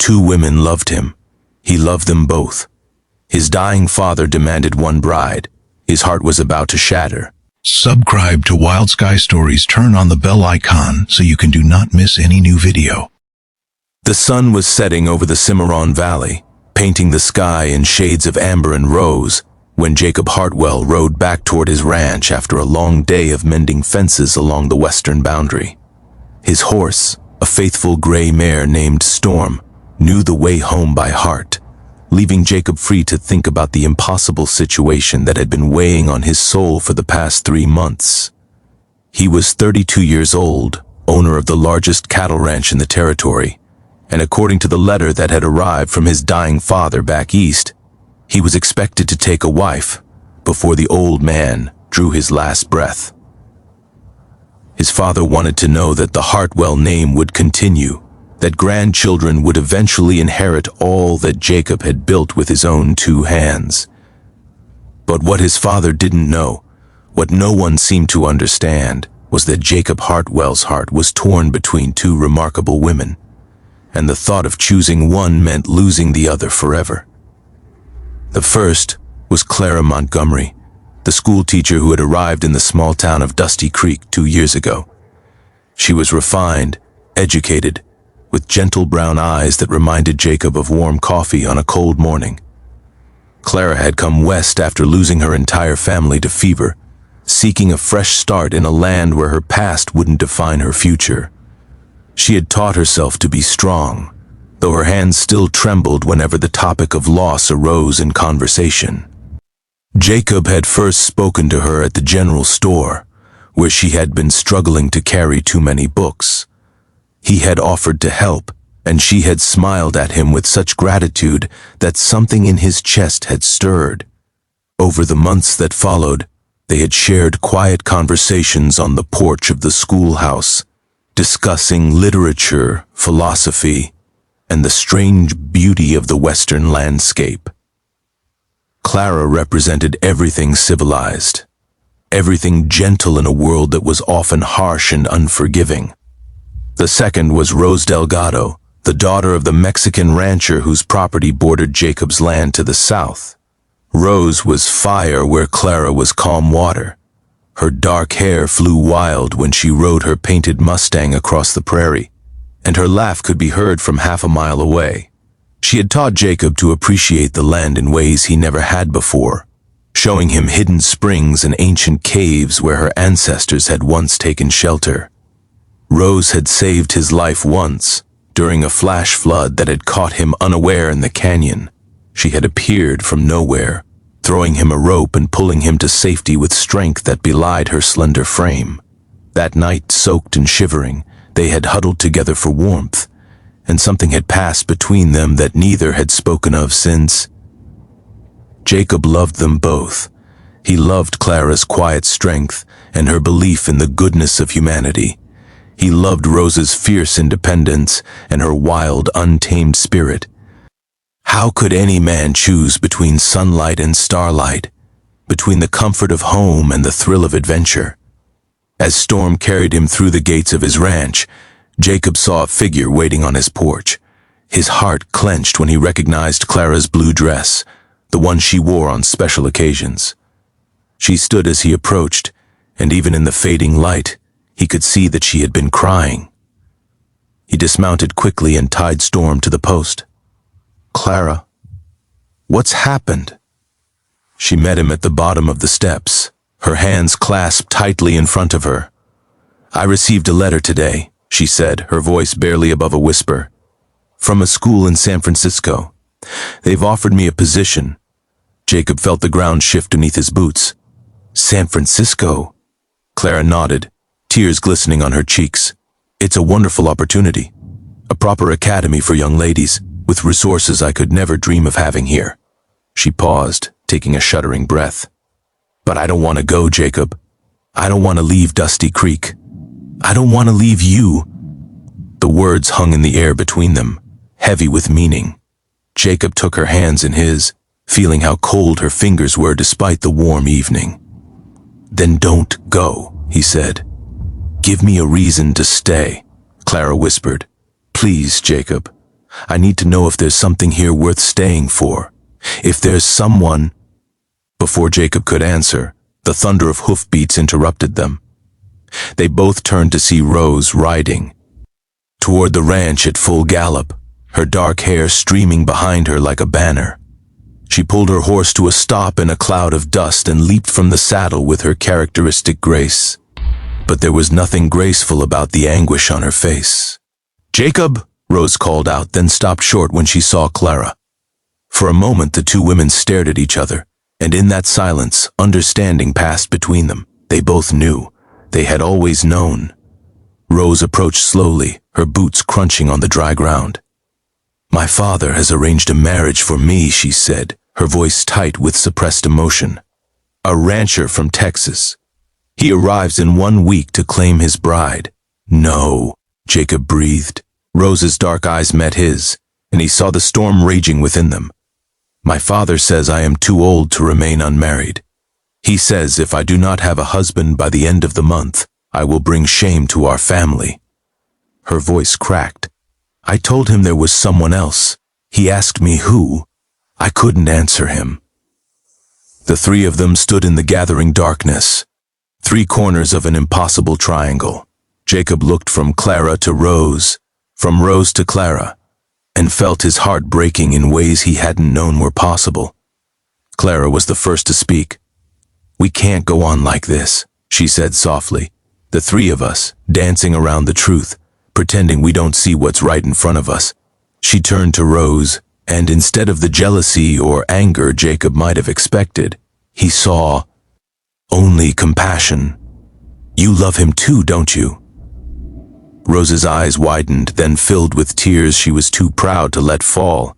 two women loved him. He loved them both. His dying father demanded one bride. His heart was about to shatter. Subscribe to Wild Sky Stories. Turn on the bell icon so you can do not miss any new video. The sun was setting over the Cimarron Valley, painting the sky in shades of amber and rose, when Jacob Hartwell rode back toward his ranch after a long day of mending fences along the western boundary. His horse, a faithful gray mare named Storm, knew the way home by heart, leaving Jacob free to think about the impossible situation that had been weighing on his soul for the past 3 months. He was 32 years old, owner of the largest cattle ranch in the territory, and according to the letter that had arrived from his dying father back east, he was expected to take a wife before the old man drew his last breath. His father wanted to know that the Hartwell name would continue, that grandchildren would eventually inherit all that Jacob had built with his own 2 hands. But what his father didn't know, what no one seemed to understand, was that Jacob Hartwell's heart was torn between 2 remarkable women, and the thought of choosing one meant losing the other forever. The first was Clara Montgomery, the schoolteacher who had arrived in the small town of Dusty Creek 2 years ago. She was refined, educated, with gentle brown eyes that reminded Jacob of warm coffee on a cold morning. Clara had come west after losing her entire family to fever, seeking a fresh start in a land where her past wouldn't define her future. She had taught herself to be strong, though her hands still trembled whenever the topic of loss arose in conversation. Jacob had first spoken to her at the general store, where she had been struggling to carry too many books. He had offered to help, and she had smiled at him with such gratitude that something in his chest had stirred. Over the months that followed, they had shared quiet conversations on the porch of the schoolhouse, discussing literature, philosophy, and the strange beauty of the western landscape. Clara represented everything civilized, everything gentle in a world that was often harsh and unforgiving. The second was Rose Delgado, the daughter of the Mexican rancher whose property bordered Jacob's land to the south. Rose was fire where Clara was calm water. Her dark hair flew wild when she rode her painted Mustang across the prairie, and her laugh could be heard from half a mile away. She had taught Jacob to appreciate the land in ways he never had before, showing him hidden springs and ancient caves where her ancestors had once taken shelter. Rose had saved his life once, during a flash flood that had caught him unaware in the canyon. She had appeared from nowhere, throwing him a rope and pulling him to safety with strength that belied her slender frame. That night, soaked and shivering, they had huddled together for warmth, and something had passed between them that neither had spoken of since. Jacob loved them both. He loved Clara's quiet strength and her belief in the goodness of humanity. He loved Rose's fierce independence and her wild, untamed spirit. How could any man choose between sunlight and starlight, between the comfort of home and the thrill of adventure? As Storm carried him through the gates of his ranch, Jacob saw a figure waiting on his porch. His heart clenched when he recognized Clara's blue dress, the one she wore on special occasions. She stood as he approached, and even in the fading light, he could see that she had been crying. He dismounted quickly and tied Storm to the post. "Clara, what's happened?" She met him at the bottom of the steps, her hands clasped tightly in front of her. "I received a letter today," she said, her voice barely above a whisper, "from a school in San Francisco. They've offered me a position." Jacob felt the ground shift beneath his boots. "San Francisco?" Clara nodded, tears glistening on her cheeks. "It's a wonderful opportunity. A proper academy for young ladies, with resources I could never dream of having here." She paused, taking a shuddering breath. "But I don't want to go, Jacob. I don't want to leave Dusty Creek. I don't want to leave you." The words hung in the air between them, heavy with meaning. Jacob took her hands in his, feeling how cold her fingers were despite the warm evening. "Then don't go," he said. "Give me a reason to stay," Clara whispered. "Please, Jacob. I need to know if there's something here worth staying for. If there's someone—" Before Jacob could answer, the thunder of hoofbeats interrupted them. They both turned to see Rose riding toward the ranch at full gallop, her dark hair streaming behind her like a banner. She pulled her horse to a stop in a cloud of dust and leaped from the saddle with her characteristic grace. But there was nothing graceful about the anguish on her face. "Jacob!" Rose called out, then stopped short when she saw Clara. For a moment the two women stared at each other, and in that silence, understanding passed between them. They both knew. They had always known. Rose approached slowly, her boots crunching on the dry ground. "My father has arranged a marriage for me," she said, her voice tight with suppressed emotion. "A rancher from Texas. He arrives in 1 week to claim his bride." "No," Jacob breathed. Rose's dark eyes met his, and he saw the storm raging within them. "My father says I am too old to remain unmarried. He says if I do not have a husband by the end of the month, I will bring shame to our family." Her voice cracked. "I told him there was someone else. He asked me who. I couldn't answer him." The three of them stood in the gathering darkness, 3 corners of an impossible triangle. Jacob looked from Clara to Rose, from Rose to Clara, and felt his heart breaking in ways he hadn't known were possible. Clara was the first to speak. "We can't go on like this," she said softly. "The 3 of us, dancing around the truth, pretending we don't see what's right in front of us." She turned to Rose, and instead of the jealousy or anger Jacob might have expected, he saw only compassion. "You love him too, don't you?" Rose's eyes widened, then filled with tears she was too proud to let fall.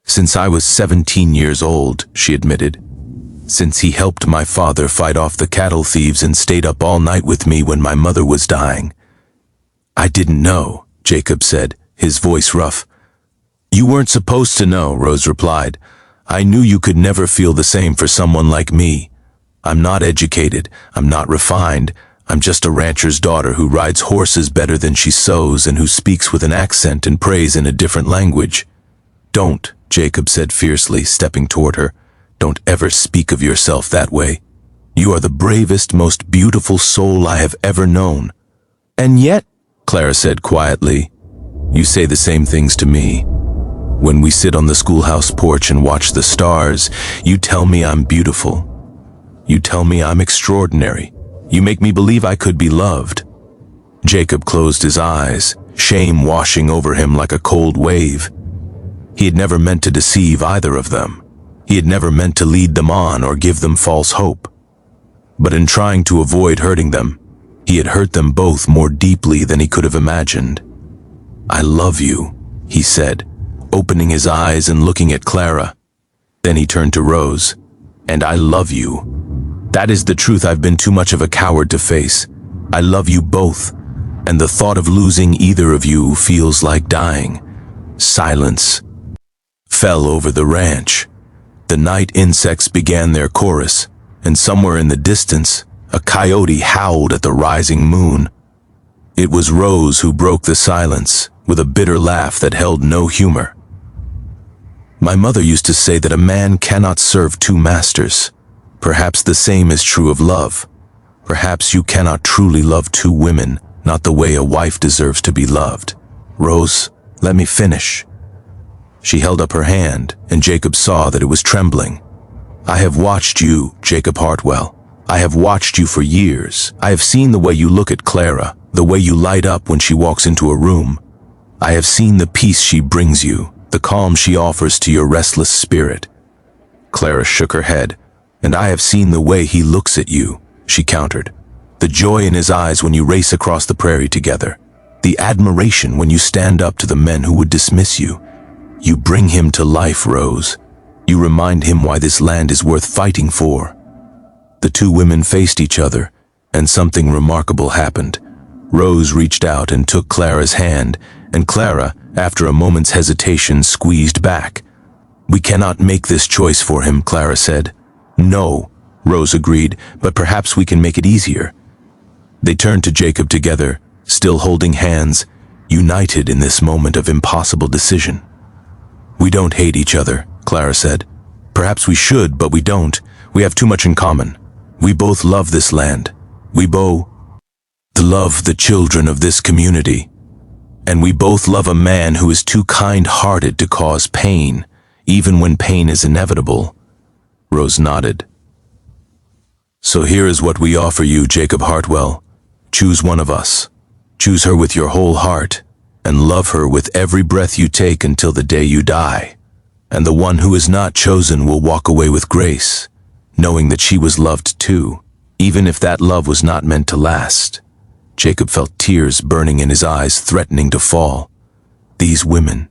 "Since I was 17 years old," she admitted. "Since he helped my father fight off the cattle thieves and stayed up all night with me when my mother was dying." "I didn't know," Jacob said, his voice rough. "You weren't supposed to know," Rose replied. "I knew you could never feel the same for someone like me. I'm not educated, I'm not refined, I'm just a rancher's daughter who rides horses better than she sews and who speaks with an accent and prays in a different language." "Don't," Jacob said fiercely, stepping toward her. "Don't ever speak of yourself that way. You are the bravest, most beautiful soul I have ever known." "And yet," Clara said quietly, "you say the same things to me. When we sit on the schoolhouse porch and watch the stars, you tell me I'm beautiful. You tell me I'm extraordinary. You make me believe I could be loved." Jacob closed his eyes, shame washing over him like a cold wave. He had never meant to deceive either of them. He had never meant to lead them on or give them false hope. But in trying to avoid hurting them, he had hurt them both more deeply than he could have imagined. "I love you," he said, opening his eyes and looking at Clara. Then he turned to Rose. "And I love you. That is the truth I've been too much of a coward to face. I love you both, and the thought of losing either of you feels like dying." Silence fell over the ranch. The night insects began their chorus, and somewhere in the distance, a coyote howled at the rising moon. It was Rose who broke the silence, with a bitter laugh that held no humor. "My mother used to say that a man cannot serve 2 masters. Perhaps the same is true of love. Perhaps you cannot truly love 2 women, not the way a wife deserves to be loved. Rose, let me finish." She held up her hand, and Jacob saw that it was trembling. "I have watched you, Jacob Hartwell. I have watched you for years. I have seen the way you look at Clara, the way you light up when she walks into a room. I have seen the peace she brings you, the calm she offers to your restless spirit." Clara shook her head. "And I have seen the way he looks at you," she countered. "The joy in his eyes when you race across the prairie together. The admiration when you stand up to the men who would dismiss you. You bring him to life, Rose. You remind him why this land is worth fighting for." The 2 women faced each other, and something remarkable happened. Rose reached out and took Clara's hand, and Clara, after a moment's hesitation, squeezed back. "We cannot make this choice for him," Clara said. "No," Rose agreed, "but perhaps we can make it easier." They turned to Jacob together, still holding hands, united in this moment of impossible decision. "We don't hate each other," Clara said. "Perhaps we should, but we don't. We have too much in common. We both love this land. We both love the children of this community. And we both love a man who is too kind-hearted to cause pain, even when pain is inevitable." Rose nodded. "So here is what we offer you, Jacob Hartwell. Choose one of us. Choose her with your whole heart, and love her with every breath you take until the day you die. And the one who is not chosen will walk away with grace, knowing that she was loved too, even if that love was not meant to last." Jacob felt tears burning in his eyes, threatening to fall. These women,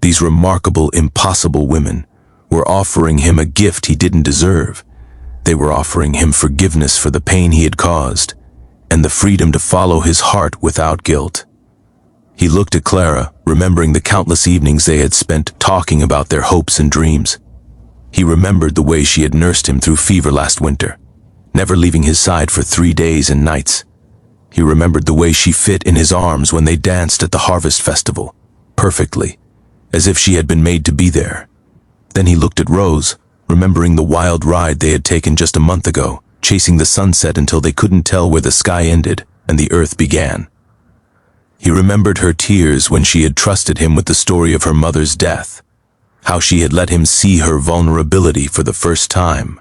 these remarkable, impossible women, were offering him a gift he didn't deserve. They were offering him forgiveness for the pain he had caused, and the freedom to follow his heart without guilt. He looked at Clara, remembering the countless evenings they had spent talking about their hopes and dreams. He remembered the way she had nursed him through fever last winter, never leaving his side for 3 days and nights. He remembered the way she fit in his arms when they danced at the harvest festival, perfectly, as if she had been made to be there. Then he looked at Rose, remembering the wild ride they had taken just a month ago, chasing the sunset until they couldn't tell where the sky ended and the earth began. He remembered her tears when she had trusted him with the story of her mother's death, how she had let him see her vulnerability for the first time.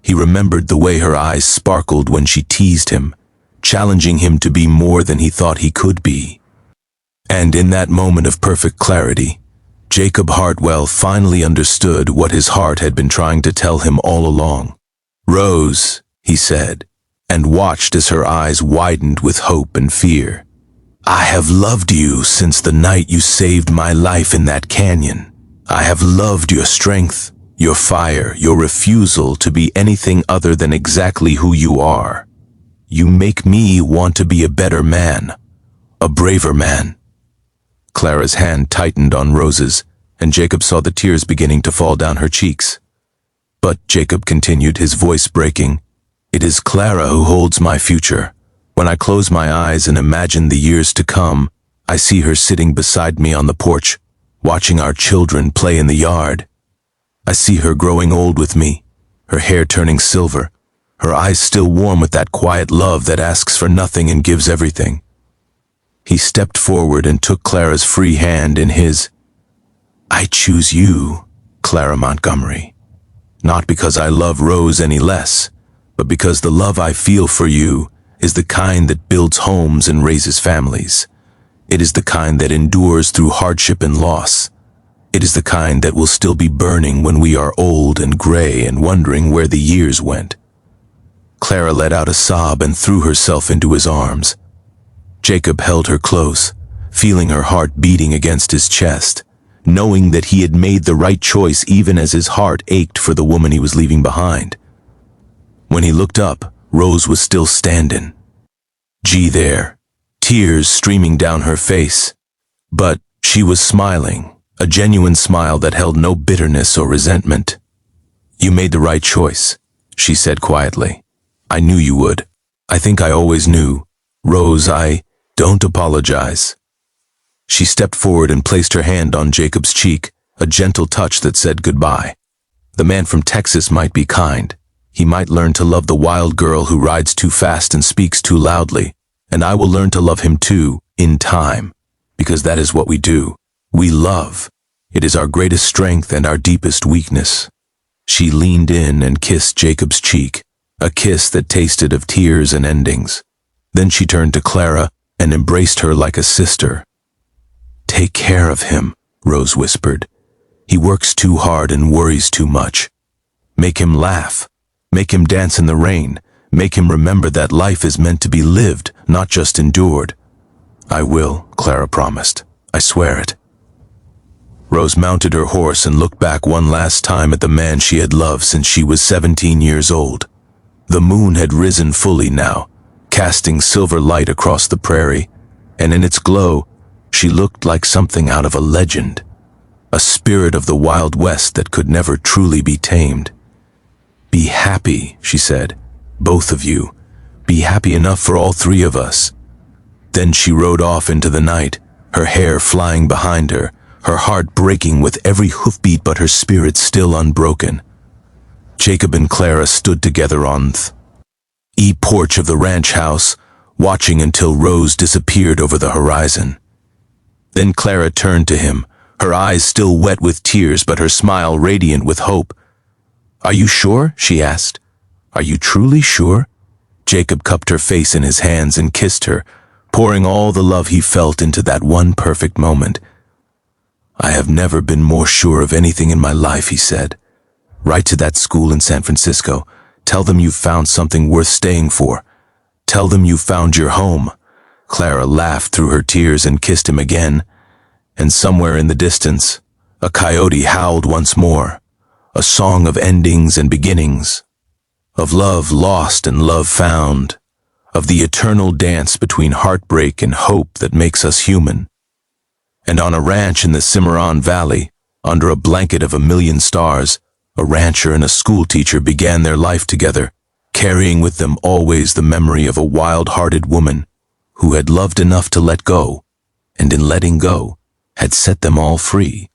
He remembered the way her eyes sparkled when she teased him, challenging him to be more than he thought he could be. And in that moment of perfect clarity, Jacob Hartwell finally understood what his heart had been trying to tell him all along. "Rose," he said, and watched as her eyes widened with hope and fear. "I have loved you since the night you saved my life in that canyon. I have loved your strength, your fire, your refusal to be anything other than exactly who you are. You make me want to be a better man, a braver man." Clara's hand tightened on Rose's, and Jacob saw the tears beginning to fall down her cheeks. "But," Jacob continued, his voice breaking, "it is Clara who holds my future. When I close my eyes and imagine the years to come, I see her sitting beside me on the porch, watching our children play in the yard. I see her growing old with me, her hair turning silver, her eyes still warm with that quiet love that asks for nothing and gives everything." He stepped forward and took Clara's free hand in his. "I choose you, Clara Montgomery, not because I love Rose any less, but because the love I feel for you is the kind that builds homes and raises families. It is the kind that endures through hardship and loss. It is the kind that will still be burning when we are old and gray and wondering where the years went." Clara let out a sob and threw herself into his arms. Jacob held her close, feeling her heart beating against his chest, knowing that he had made the right choice even as his heart ached for the woman he was leaving behind. When he looked up, Rose was still standing. Gee there, tears streaming down her face. But she was smiling, a genuine smile that held no bitterness or resentment. "You made the right choice," she said quietly. "I knew you would. I think I always knew. Rose, I don't apologize." She stepped forward and placed her hand on Jacob's cheek, a gentle touch that said goodbye. The man from Texas might be kind. He might learn to love the wild girl who rides too fast and speaks too loudly, and I will learn to love him too, in time, because that is what we do. We love. It is our greatest strength and our deepest weakness. She leaned in and kissed Jacob's cheek, a kiss that tasted of tears and endings. Then she turned to Clara and embraced her like a sister. "Take care of him," Rose whispered. "He works too hard and worries too much. Make him laugh. Make him dance in the rain. Make him remember that life is meant to be lived, not just endured." "I will," Clara promised. "I swear it." Rose mounted her horse and looked back one last time at the man she had loved since she was 17 years old. The moon had risen fully now, casting silver light across the prairie, and in its glow, she looked like something out of a legend, a spirit of the Wild West that could never truly be tamed. "Be happy," she said, "both of you. Be happy enough for all three of us." Then she rode off into the night, her hair flying behind her, her heart breaking with every hoofbeat but her spirit still unbroken. Jacob and Clara stood together on the porch of the ranch house, watching until Rose disappeared over the horizon. Then Clara turned to him, her eyes still wet with tears but her smile radiant with hope. "Are you sure?" she asked. "Are you truly sure?" Jacob cupped her face in his hands and kissed her, pouring all the love he felt into that one perfect moment. "I have never been more sure of anything in my life," he said. "Write to that school in San Francisco. Tell them you've found something worth staying for. Tell them you found your home." Clara laughed through her tears and kissed him again. And somewhere in the distance, a coyote howled once more, a song of endings and beginnings, of love lost and love found, of the eternal dance between heartbreak and hope that makes us human. And on a ranch in the Cimarron Valley, under a blanket of 1,000,000 stars, a rancher and a schoolteacher began their life together, carrying with them always the memory of a wild-hearted woman who had loved enough to let go, and in letting go, had set them all free.